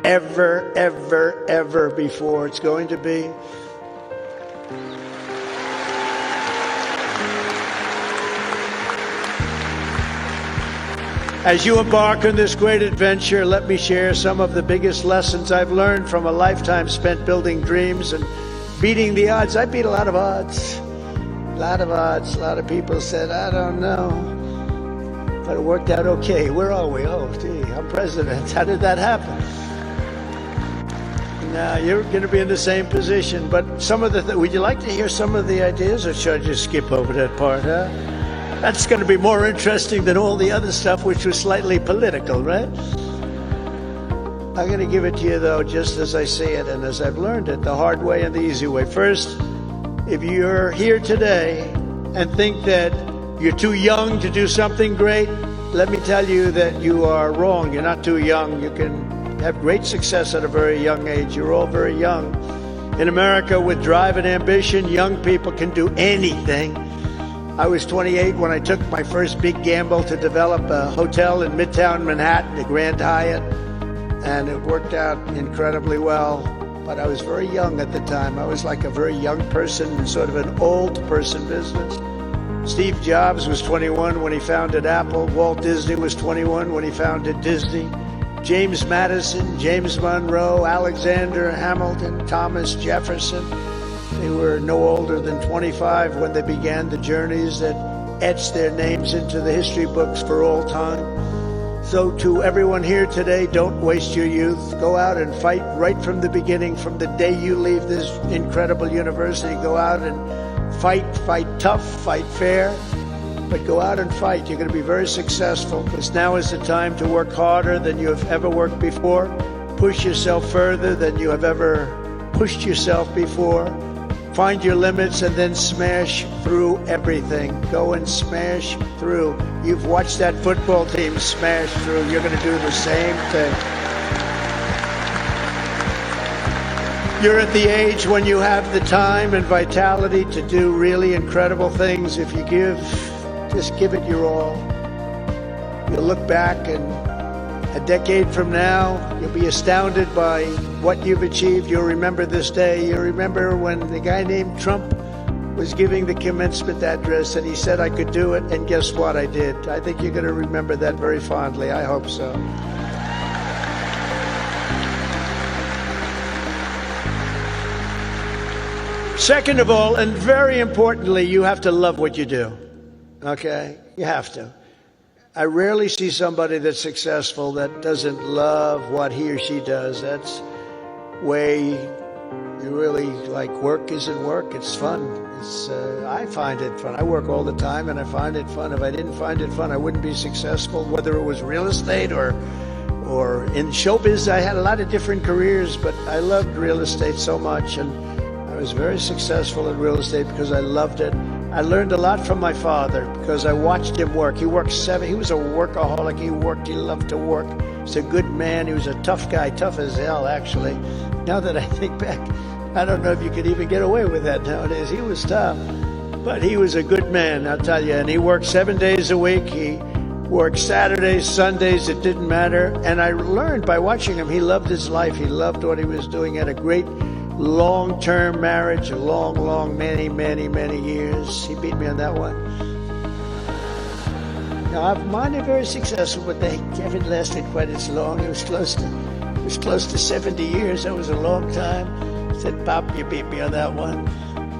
ever, ever, ever before. It's going to be. As you embark on this great adventure, let me share some of the biggest lessons I've learned from a lifetime spent building dreams and beating the odds. I beat a lot of odds. A lot of odds. A lot of people said, I don't know. But it worked out okay. Where are we? Oh, gee, I'm president. How did that happen? Now, you're going to be in the same position. But some of the, would you like to hear some of the ideas, or should I just skip over that part, huh? That's going to be more interesting than all the other stuff, which was slightly political, right? I'm going to give it to you, though, just as I see it and as I've learned it, the hard way and the easy way. First, if you're here today and think that you're too young to do something great, let me tell you that you are wrong. You're not too young. You can have great success at a very young age. You're all very young. In America, with drive and ambition, young people can do anything. I was 28 when I took my first big gamble to develop a hotel in Midtown Manhattan, the Grand Hyatt, and it worked out incredibly well. But I was very young at the time. I was like a very young person in sort of an old person business. Steve Jobs was 21 when he founded Apple. Walt Disney was 21 when he founded Disney. James Madison, James Monroe, Alexander Hamilton, Thomas Jefferson. They were no older than 25 when they began the journeys that etched their names into the history books for all time. So to everyone here today, don't waste your youth. Go out and fight right from the beginning, from the day you leave this incredible university. Go out and fight tough, fight fair, but go out and fight. You're going to be very successful, because now is the time to work harder than you have ever worked before. Push yourself further than you have ever pushed yourself before. Find your limits and then smash through everything. Go and smash through. You've watched that football team smash through. You're going to do the same thing. You're at the age when you have the time and vitality to do really incredible things. If you just give it your all. You'll look back, and a decade from now, you'll be astounded by what you've achieved. You'll remember this day. You'll remember when the guy named Trump was giving the commencement address and he said I could do it, and guess what? I did. I think you're going to remember that very fondly. I hope so. Second of all, and very importantly, you have to love what you do. Okay? You have to. I rarely see somebody that's successful that doesn't love what he or she does. That's way you really like. Work isn't work. It's fun. I find it fun. I work all the time and I find it fun. If I didn't find it fun, I wouldn't be successful, whether it was real estate or in showbiz. I had a lot of different careers, but I loved real estate so much, and I was very successful in real estate because I loved it. I learned a lot from my father because I watched him work. He worked he was a workaholic. He loved to work. He's a good man. He was a tough guy, tough as hell, actually. Now that I think back, I don't know if you could even get away with that nowadays. He was tough, but he was a good man, I'll tell you. And he worked 7 days a week. He worked Saturdays, Sundays, it didn't matter. And I learned by watching him, he loved his life. He loved what he was doing. He had a great long-term marriage, many years. He beat me on that one. Now, mine are very successful, but they haven't lasted quite as long. It was close to 70 years. That was a long time. I said, Pop, you beat me on that one.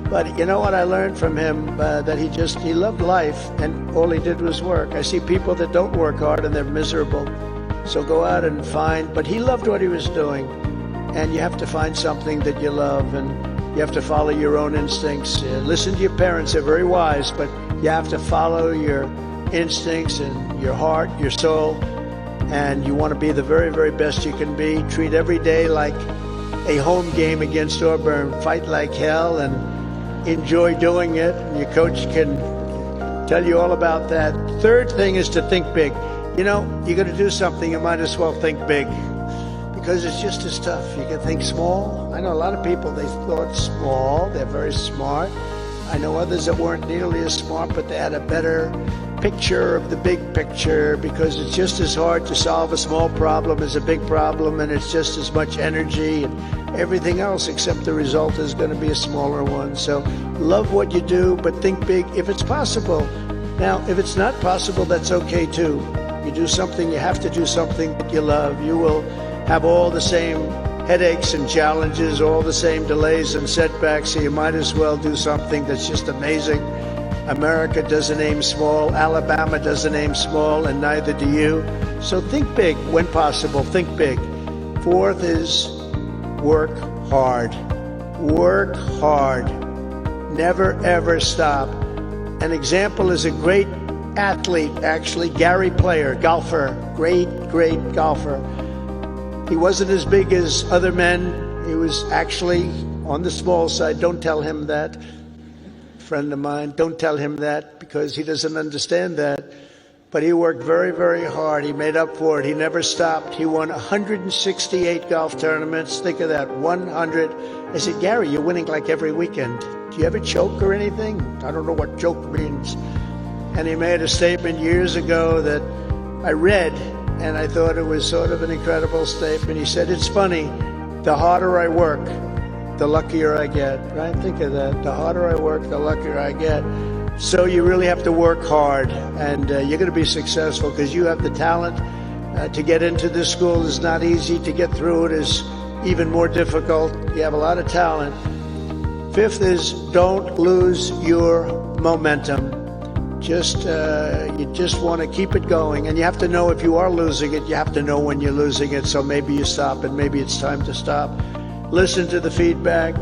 But you know what I learned from him? That he loved life, and all he did was work. I see people that don't work hard and they're miserable. So go out and find, but he loved what he was doing. And you have to find something that you love, and you have to follow your own instincts. Listen to your parents, they're very wise, but you have to follow your instincts and your heart, your soul, and you want to be the very, very best you can be. Treat every day like a home game against Auburn. Fight like hell and enjoy doing it. And your coach can tell you all about that. Third thing is to think big. You know, you're going to do something, you might as well think big, because it's just as tough. You can think small. I know a lot of people, they thought small. They're very smart. I know others that weren't nearly as smart, but they had a better picture of the big picture, because it's just as hard to solve a small problem as a big problem, and it's just as much energy and everything else, except the result is going to be a smaller one. So love what you do, but think big if it's possible. Now, if it's not possible, that's okay too. You do something, you have to do something that you love. You will have all the same headaches and challenges, all the same delays and setbacks, so you might as well do something that's just amazing. America doesn't aim small, Alabama doesn't aim small, and neither do you. So think big when possible, think big. Fourth is work hard. Work hard. Never ever stop. An example is a great athlete, actually, Gary Player, golfer, great golfer. He wasn't as big as other men. He was actually on the small side. Don't tell him that. Friend of mine, don't tell him that, because he doesn't understand that. But he worked very, very hard. He made up for it. He never stopped. He won 168 golf tournaments. Think of that, 100. I said, Gary, you're winning like every weekend. Do you ever choke or anything? I don't know what choke means. And he made a statement years ago that I read, and I thought it was sort of an incredible statement. He said, it's funny, the harder I work, the luckier I get, right? Think of that. The harder I work, the luckier I get. So you really have to work hard, and you're going to be successful because you have the talent. To get into this school is not easy. To get through it is even more difficult. You have a lot of talent. Fifth is don't lose your momentum. You just want to keep it going, and you have to know if you are losing it. You have to know when you're losing it, so maybe you stop, and maybe it's time to stop. Listen to the feedback,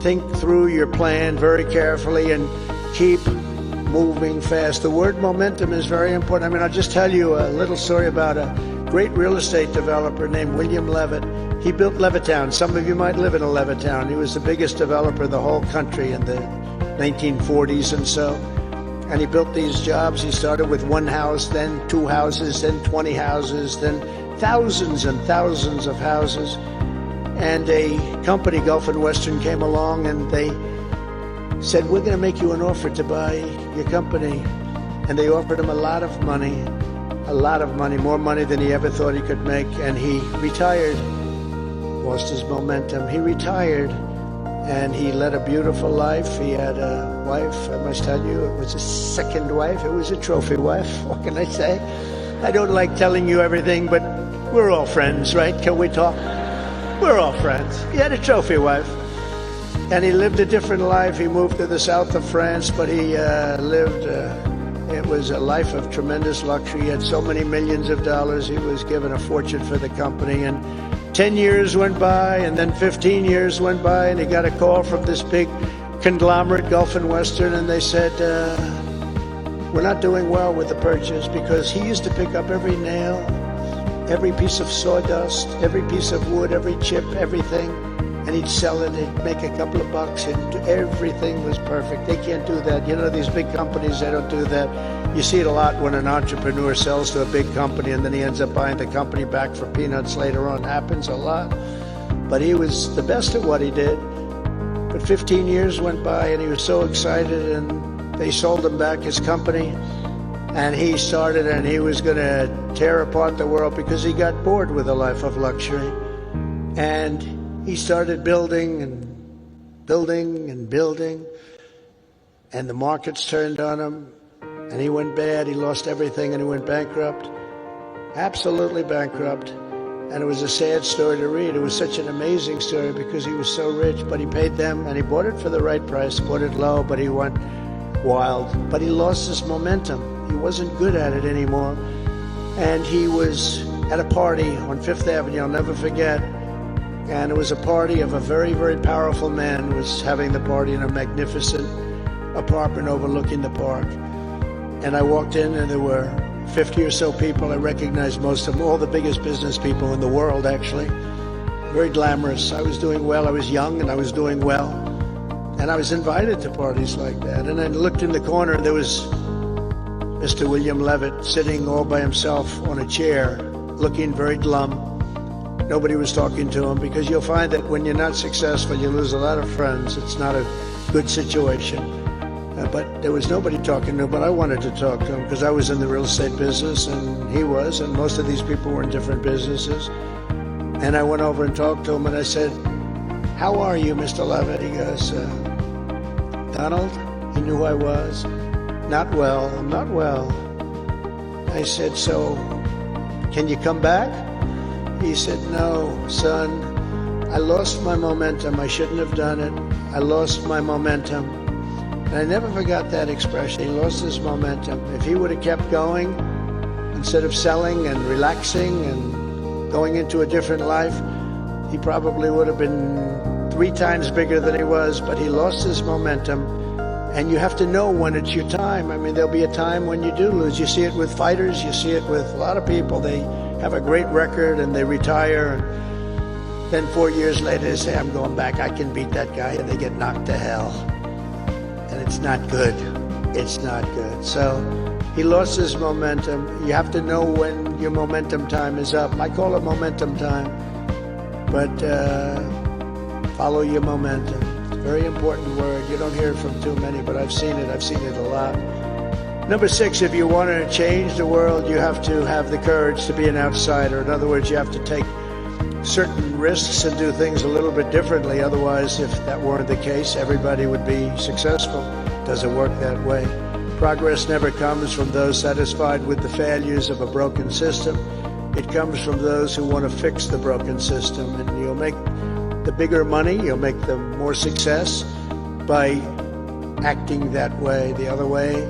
think through your plan very carefully, and keep moving fast. The word momentum is very important. I mean, I'll just tell you a little story about a great real estate developer named William Levitt. He built Levittown. Some of you might live in a Levittown. He was the biggest developer in the whole country in the 1940s and so. And he built these jobs. He started with one house, then 2 houses, then 20 houses, then thousands and thousands of houses. And a company, Gulf and Western, came along and they said, we're going to make you an offer to buy your company. And they offered him a lot of money, more money than he ever thought he could make. And he retired, lost his momentum. He retired, and he led a beautiful life. He had a wife, I must tell you, it was a second wife. It was a trophy wife, what can I say? I don't like telling you everything, but we're all friends, right? Can we talk? We're all friends. He had a trophy wife, and he lived a different life. He moved to the south of France, but he it was a life of tremendous luxury. He had so many millions of dollars. He was given a fortune for the company, and 10 years went by, and then 15 years went by, and he got a call from this big conglomerate, Gulf and Western, and they said, we're not doing well with the purchase, because he used to pick up every nail, every piece of sawdust, every piece of wood, every chip, everything, and he'd sell it, he'd make a couple of bucks, and everything was perfect. They can't do that. You know, these big companies, they don't do that. You see it a lot when an entrepreneur sells to a big company and then he ends up buying the company back for peanuts later on. Happens a lot. But he was the best at what he did. But 15 years went by, and he was so excited, and they sold him back his company. And he started, and he was going to tear apart the world because he got bored with a life of luxury. And he started building and building and building, and the markets turned on him, and he went bad. He lost everything, and he went bankrupt, absolutely bankrupt. And it was a sad story to read. It was such an amazing story because he was so rich, but he paid them, and he bought it for the right price, bought it low, but he went wild. But he lost his momentum. He wasn't good at it anymore. And he was at a party on Fifth Avenue, I'll never forget. And it was a party of a very, very powerful man who was having the party in a magnificent apartment overlooking the park. And I walked in, and there were 50 or so people. I recognized most of them, all the biggest business people in the world, actually. Very glamorous. I was doing well. I was young, and I was doing well. And I was invited to parties like that. And I looked in the corner, and there was Mr. William Levitt sitting all by himself on a chair, looking very glum. Nobody was talking to him, because you'll find that when you're not successful, you lose a lot of friends. It's not a good situation. But there was nobody talking to him, but I wanted to talk to him because I was in the real estate business and he was, and most of these people were in different businesses. And I went over and talked to him and I said, "How are you, Mr. Levitt?" He goes, "Donald," he knew who I was. "Not well, I'm not well." I said, "So, can you come back?" He said, "No, son, I lost my momentum. I shouldn't have done it. I lost my momentum." And I never forgot that expression. He lost his momentum. If he would have kept going, instead of selling and relaxing and going into a different life, he probably would have been 3 times bigger than he was, but he lost his momentum. And you have to know when it's your time. I mean, there'll be a time when you do lose. You see it with fighters. You see it with a lot of people. They have a great record and they retire. And then 4 years later, they say, "I'm going back. I can beat that guy." And they get knocked to hell. And it's not good. It's not good. So he lost his momentum. You have to know when your momentum time is up. I call it momentum time. But follow your momentum. Very important word. You don't hear it from too many, but I've seen it. I've seen it a lot. Number 6, if you want to change the world, you have to have the courage to be an outsider. In other words, you have to take certain risks and do things a little bit differently. Otherwise, if that weren't the case, everybody would be successful. It doesn't work that way. Progress never comes from those satisfied with the failures of a broken system. It comes from those who want to fix the broken system. And you'll make the bigger money, you'll make the more success by acting that way. The other way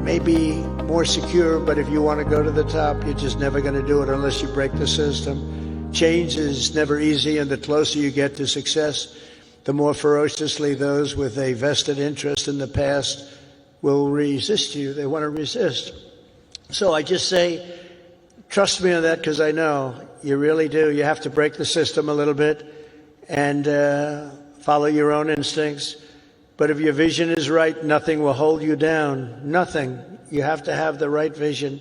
may be more secure, but if you want to go to the top, you're just never going to do it unless you break the system. Change is never easy, and the closer you get to success, the more ferociously those with a vested interest in the past will resist you. They want to resist. So I just say, trust me on that, because I know you really do. You have to break the system a little bit and follow your own instincts. But if your vision is right, nothing will hold you down. Nothing. You have to have the right vision.